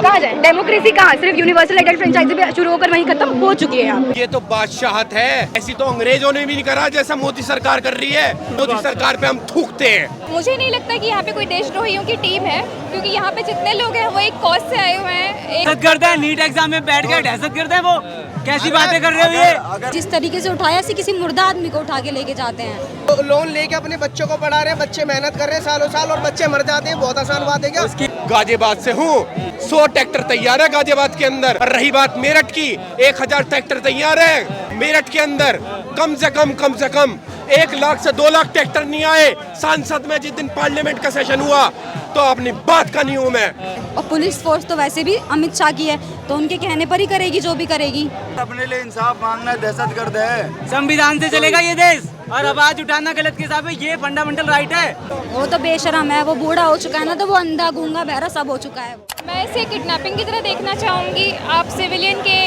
कहाँ जाए? डेमोक्रेसी कहाँ? सिर्फ यूनिवर्सल एडेल्ट फ्रेंचाइजी पे शुरू होकर वहीं खत्म हो चुकी है यहाँ पे। ये तो बादशाहत है, ऐसी तो अंग्रेजों ने भी नहीं करा जैसा मोदी सरकार कर रही है। मोदी सरकार पे हम थूकते हैं। मुझे नहीं लगता कि यहाँ पे कोई देशद्रोहियों की टीम है, क्योंकि यहाँ पे जितने लोग हैं वो एक कॉज से आए हुए हैं। दहशत गर्द है, नीट एग्जाम में बैठ के दहशत गर्द है वो। कैसी बातें कर रहे हो ये? जिस तरीके से उठाया किसी मुर्दा आदमी को उठा के लेके जाते हैं। तो लोन लेके अपने बच्चों को पढ़ा रहे हैं, बच्चे मेहनत कर रहे हैं सालों साल और बच्चे मर जाते हैं। बहुत आसान बात है क्या? गाजियाबाद से हूँ, 100 ट्रैक्टर तैयार है गाजियाबाद के अंदर। और रही बात मेरठ की, 1000 ट्रैक्टर तैयार है मेरठ के अंदर। कम से कम 1 लाख से 2 लाख ट्रैक्टर नहीं आए। सांसद में जिस दिन पार्लियामेंट का सेशन हुआ तो अपनी बात का नहीं हूँ मैं। और पुलिस फोर्स तो वैसे भी अमित शाह की है, तो उनके कहने पर ही करेगी जो भी करेगी। अपने लिए इंसाफ मांगना दहशतगर्द है। संविधान से चलेगा ये देश, और आवाज उठाना गलत के हिसाब से ये फंडामेंटल राइट है। वो तो बेशरम है, वो बूढ़ा हो चुका है ना, तो वो अंधा गूंगा बहरा सब हो चुका है। मैं इसे किडनैपिंग की तरह देखना चाहूँगी। आप सिविलियन के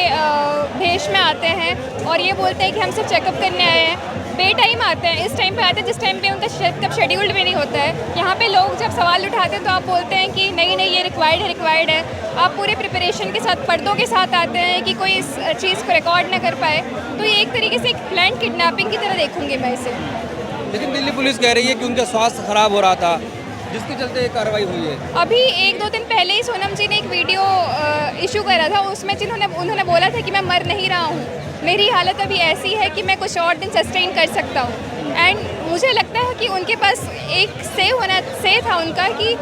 भेष में आते हैं और ये बोलते हैं कि हम सिर्फ चेकअप करने आए हैं। बे टाइम आते हैं, इस टाइम पे आते हैं जिस टाइम पे उनका चेकअप शेड्यूल्ड भी नहीं होता है। यहाँ पे लोग जब सवाल उठाते हैं तो आप बोलते हैं कि नहीं ये रिक्वायर्ड है। आप पूरे प्रिपरेशन के साथ, पर्दों के साथ आते हैं कि कोई इस चीज़ को रिकॉर्ड ना कर पाए। तो ये एक तरीके से एक प्लान किडनैपिंग की तरह देखूँगी मैं इसे। लेकिन दिल्ली पुलिस कह रही है कि उनका स्वास्थ्य खराब हो रहा था, जिसके चलते ये कार्रवाई हुई है। अभी 1-2 दिन पहले ही सोनम जी ने एक वीडियो इशू करा था, उसमें उन्होंने बोला था कि मैं मर नहीं रहा हूँ, मेरी हालत अभी ऐसी है कि मैं कुछ और दिन सस्टेन कर सकता हूँ। एंड मुझे लगता है कि उनके पास एक से था उनका कि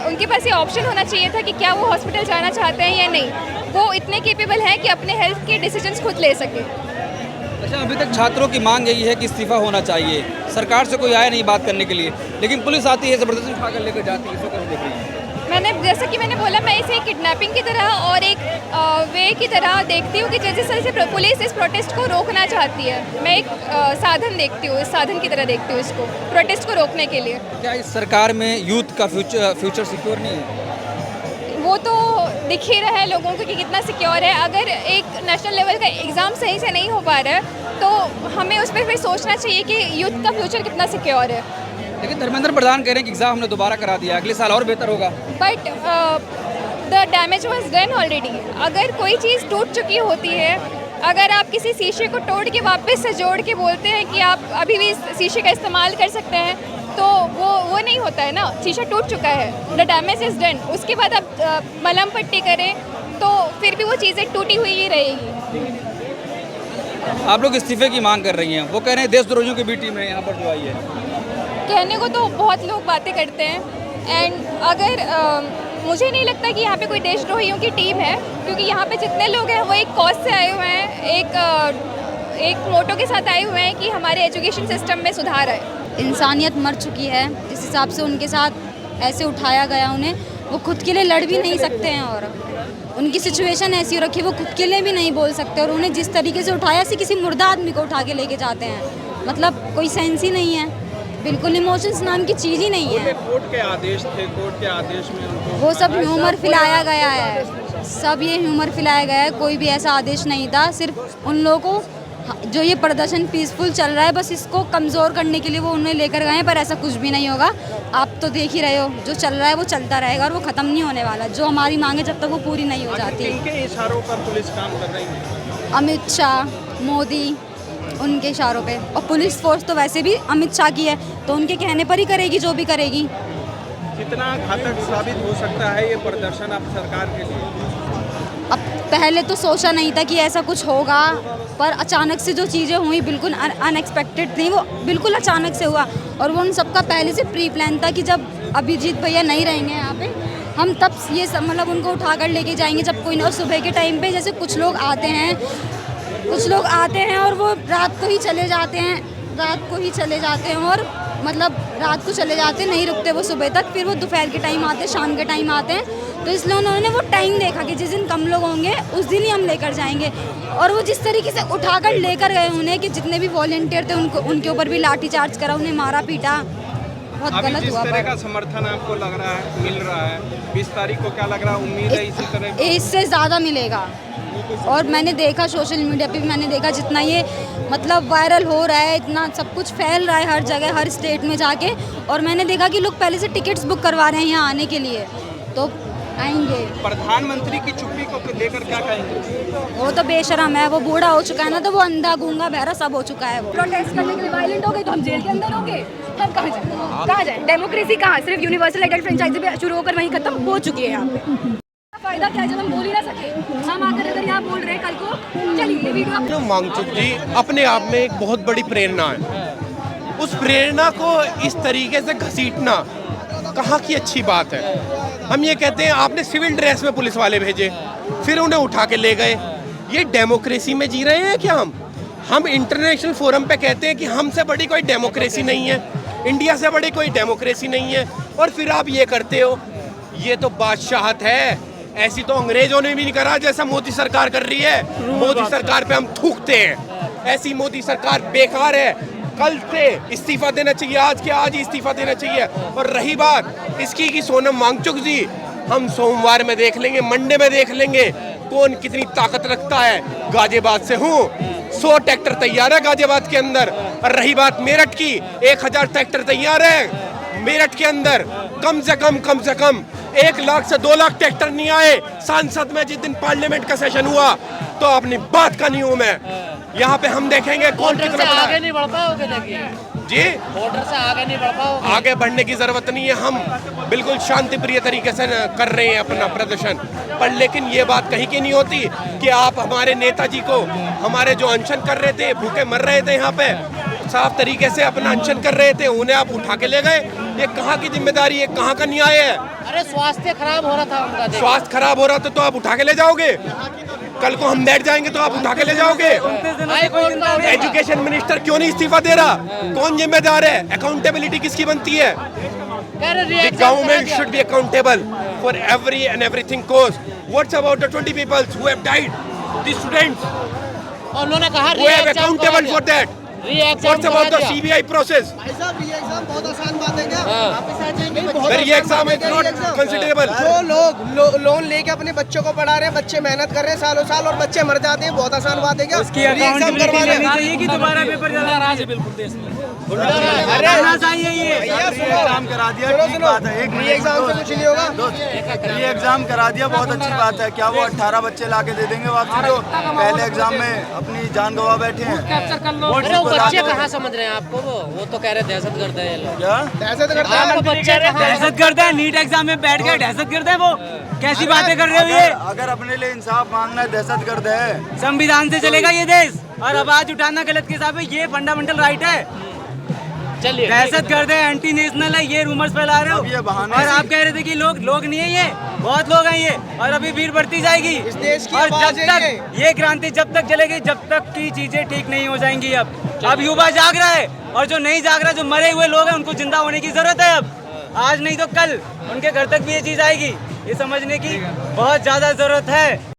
उनके पास ये ऑप्शन होना चाहिए था कि क्या वो हॉस्पिटल जाना चाहते हैं या नहीं। वो इतने केपेबल हैं कि अपने हेल्थ के डिसीजंस खुद ले सके। अच्छा, अभी तक छात्रों की मांग यही है कि इस्तीफा होना चाहिए। सरकार से कोई आया नहीं बात करने के लिए, लेकिन पुलिस आती है, ज़बरदस्ती उठा कर लेकर जाती है। इसको कैसे देख रही है? जैसा कि मैंने बोला, मैं इसे किडनैपिंग की तरह और एक वे की तरह देखती हूँ कि जैसे पुलिस इस प्रोटेस्ट को रोकना चाहती है। मैं एक साधन देखती हूँ, इस साधन की तरह देखती हूँ इसको, प्रोटेस्ट को रोकने के लिए। क्या इस सरकार में यूथ का फ्यूचर सिक्योर नहीं है? वो तो दिख ही रहा है लोगों को कि कितना सिक्योर है। अगर एक नेशनल लेवल का एग्ज़ाम सही से नहीं हो पा रहा है तो हमें उस पर फिर सोचना चाहिए कि यूथ का फ्यूचर कितना सिक्योर है। लेकिन धर्मेंद्र प्रधान कह रहे हैं कि एग्जाम हमने दोबारा करा दिया, अगले साल और बेहतर होगा। But the damage was done already. अगर कोई चीज़ टूट चुकी होती है, अगर आप किसी शीशे को तोड़ के वापस से जोड़ के बोलते हैं कि आप अभी भी इस शीशे का इस्तेमाल कर सकते हैं, तो वो नहीं होता है ना। शीशा टूट चुका है, द डैमेज इज़ डन। उसके बाद आप मलहम पट्टी करें तो फिर भी वो चीज़ें टूटी हुई ही रहेगी। आप लोग इस्तीफे की मांग कर रही हैं, वो कह रहे हैं देशद्रोहियों की भी टीम है यहाँ पर जो आई है। कहने को तो बहुत लोग बातें करते हैं, एंड अगर मुझे नहीं लगता कि यहाँ पे कोई देशद्रोहियों की टीम है, क्योंकि यहाँ पे जितने लोग हैं वो एक कॉज से आए हुए हैं, एक मोटो के साथ आए हुए हैं कि हमारे एजुकेशन सिस्टम में सुधार आए। इंसानियत मर चुकी है, जिस हिसाब से उनके साथ ऐसे उठाया गया उन्हें, वो खुद के लिए लड़ भी नहीं सकते हैं। और उनकी सिचुएशन ऐसी हो रखी है, वो खुद के लिए भी नहीं बोल सकते। और उन्हें जिस तरीके से उठाया किसी मुर्दा आदमी को उठा के लेके जाते हैं, मतलब कोई सेंस ही नहीं है। बिल्कुल इमोशंस नाम की चीज़ ही नहीं है। कोर्ट के आदेश थे, कोर्ट के आदेश में उनको वो सब ह्यूमर फैलाया गया है, सब ये ह्यूमर फैलाया गया है। कोई भी ऐसा आदेश नहीं था। सिर्फ उन लोगों को जो ये प्रदर्शन पीसफुल चल रहा है, बस इसको कमज़ोर करने के लिए वो उन्हें लेकर गए हैं, पर ऐसा कुछ भी नहीं होगा। आप तो देख ही रहे हो, जो चल रहा है वो चलता रहेगा और वो ख़त्म नहीं होने वाला। जो हमारी मांगे जब तक वो पूरी नहीं हो जाती। इनके इशारों पर पुलिस काम कर रही है। अमित शाह, मोदी, उनके इशारों पे। और पुलिस फोर्स तो वैसे भी अमित शाह की है, तो उनके कहने पर ही करेगी जो भी करेगी। कितना घातक साबित हो सकता है ये प्रदर्शन आप सरकार के लिए? अब पहले तो सोचा नहीं था कि ऐसा कुछ होगा, पर अचानक से जो चीज़ें हुई बिल्कुल अनएक्सपेक्टेड थी। वो बिल्कुल अचानक से हुआ, और वो उन सबका पहले से प्री प्लान था कि जब अभिजीत भैया नहीं रहेंगे यहाँ पे, हम तब ये सब मतलब उनको उठा कर लेके जाएंगे जब कोई ना। और सुबह के टाइम पे जैसे कुछ लोग आते हैं और वो रात को ही चले जाते हैं, और मतलब रात को चले जाते हैं, नहीं रुकते वो सुबह तक। फिर वो दोपहर के टाइम आते हैं, शाम के टाइम आते हैं। तो इसलिए उन्होंने वो टाइम देखा कि जिस दिन कम लोग होंगे उस दिन ही हम लेकर जाएंगे। और वो जिस तरीके से उठाकर लेकर गए उन्हें, कि जितने भी वॉलंटियर थे उनके ऊपर भी लाठीचार्ज करा, उन्हें मारा पीटा, बहुत गलत जिस हुआ। तरह का समर्थन आपको लग रहा है, मिल रहा है, 20 तारीख को क्या लग रहा है, उम्मीद है इसी तरह? इससे ज़्यादा मिलेगा। और मैंने देखा सोशल मीडिया पे भी, मैंने देखा जितना ये मतलब वायरल हो रहा है, इतना सब कुछ फैल रहा है हर जगह, हर स्टेट में जाके। और मैंने देखा कि लोग पहले से टिकट्स बुक करवा रहे हैं यहाँ आने के लिए। तो आएंगे। प्रधानमंत्री की चुप्पी को लेकर क्या कहेंगे? वो तो बेशरम है, वो बूढ़ा हो चुका है ना, तो वो अंधा गूंगा बहरा सब हो चुका है वो। प्रोटेस्ट करने के लिए वायलेंट हो गए तो हम जेल के अंदर होंगे, हम कहाँ जाए? कहाँ जाए? डेमोक्रेसी कहाँ? सिर्फ यूनिवर्सल एडेड फ्रेंचाइजी पे शुरू होकर वहीं खत्म हो चुकी है यहाँ पे। फायदा क्या है जब हम बोल ही ना सके? हम आकर अगर यहाँ बोल रहे हैं कल को, चलिए ये वीडियो वांगचुक जी अपने आप में एक बहुत बड़ी प्रेरणा है। उस प्रेरणा को इस तरीके से घसीटना कहाँ की अच्छी बात है। हम ये कहते हैं आपने सिविल ड्रेस में पुलिस वाले भेजे, फिर उन्हें उठा के ले गए। ये डेमोक्रेसी में जी रहे हैं क्या हम इंटरनेशनल फोरम पे कहते हैं कि हमसे बड़ी कोई डेमोक्रेसी नहीं है, इंडिया से बड़ी कोई डेमोक्रेसी नहीं है, और फिर आप ये करते हो। ये तो बादशाहत है, ऐसी तो अंग्रेजों ने भी नहीं करा जैसा मोदी सरकार कर रही है। मोदी सरकार पे हम थूकते हैं, ऐसी मोदी सरकार बेकार है। कल से इस्तीफा देना चाहिए, आज के आज ही इस्तीफा देना चाहिए। और रही बात इसकी कि सोनम वांगचुक जी, हम सोमवार में देख लेंगे, मंडे में देख लेंगे कौन कितनी ताकत रखता है। गाजियाबाद से हूँ, 100 ट्रैक्टर तैयार है गाजियाबाद के अंदर। और रही बात मेरठ की, 1000 ट्रैक्टर तैयार है मेरठ के अंदर। कम से कम 1 लाख से 2 लाख ट्रैक्टर नहीं आए। सांसद में जिस दिन पार्लियामेंट का सेशन हुआ तो अपनी बात का नहीं हूं मैं। यहाँ पे हम देखेंगे कौन कितना बड़ा आगे नहीं बढ़ पाओगे जी। बॉर्डर से आगे नहीं बढ़ पाओगे। आगे बढ़ने की जरूरत नहीं है, हम बिल्कुल शांति प्रिय तरीके से कर रहे हैं अपना प्रदर्शन। पर लेकिन ये बात कहीं की नहीं होती कि आप हमारे नेताजी को, हमारे जो अनशन कर रहे थे, भूखे मर रहे थे यहाँ पे, साफ तरीके से अपना अनशन कर रहे थे, उन्हें आप उठा के ले गए। ये कहाँ की जिम्मेदारी है, कहाँ का न्याय है? अरे स्वास्थ्य खराब हो रहा था उनका। स्वास्थ्य खराब हो रहा था तो आप उठा के ले जाओगे? कल को हम बैठ जाएंगे तो आप उठा के ले जाओगे? एजुकेशन मिनिस्टर क्यों नहीं इस्तीफा दे रहा? कौन जिम्मेदार है? अकाउंटेबिलिटी किसकी बनती है? The government should be accountable for every and everything cause. What's about the 20 people who have died? The students उन्होंने कहा who have accountable for that. What's about the CBI process? भाई साहब ये एग्जाम बहुत आसान बात है क्या? The re-exam is not considerable. जो लोग लोन लेके अपने बच्चों को पढ़ा रहे हैं, बच्चे मेहनत कर रहे हैं सालों साल और बच्चे मर जाते हैं, बहुत आसान बात है क्या? उसकी अकाउंटेबिलिटी लेनी चाहिए कि दोबारा पेपर नाराज है बिल्कुल देश में। करना चाहिए ये। एग्जाम करा दिया, ठीक बात है। एक एग्जाम से कुछ नहीं होगा। ये एग्जाम करा दिया, बहुत अच्छी बात है। क्या वो 18 बच्चे लाके दे देंगे वापसी जो पहले एग्जाम में अपनी जान गवा बैठे हैं? अरे वो बच्चे कहाँ समझ रहे हैं आपको? वो तो कह रहे दहशतगर्द है ये लोग। क्या दहशतगर्द है? आपको बच्चे दहशतगर्द है? नीट एग्जाम में बैठ गए दहशतगर्द है? वो कैसी बातें कर रहे हो ये? अगर अपने लिए इंसाफ मांगना है, दहशतगर्द है। संविधान से चलेगा ये देश, और आवाज उठाना गलत के हिसाब से ये फंडामेंटल राइट है। चलिए दहशतगर्द है, एंटी नेशनल है, ये रूमर्स फैला रहे हो। अब ये बहाने और आप कह रहे थे कि लोग नहीं है, ये बहुत लोग हैं ये, और अभी भीड़ बढ़ती जाएगी। इस देश की और आवाज जब है तक ये क्रांति जब तक चलेगी, जब तक की चीजें ठीक नहीं हो जाएंगी। अब युवा जाग रहा है, और जो नहीं जाग रहा, जो मरे हुए लोग हैं, उनको जिंदा होने की जरूरत है। अब आज नहीं तो कल उनके घर तक भी ये चीज आएगी। ये समझने की बहुत ज्यादा जरूरत है।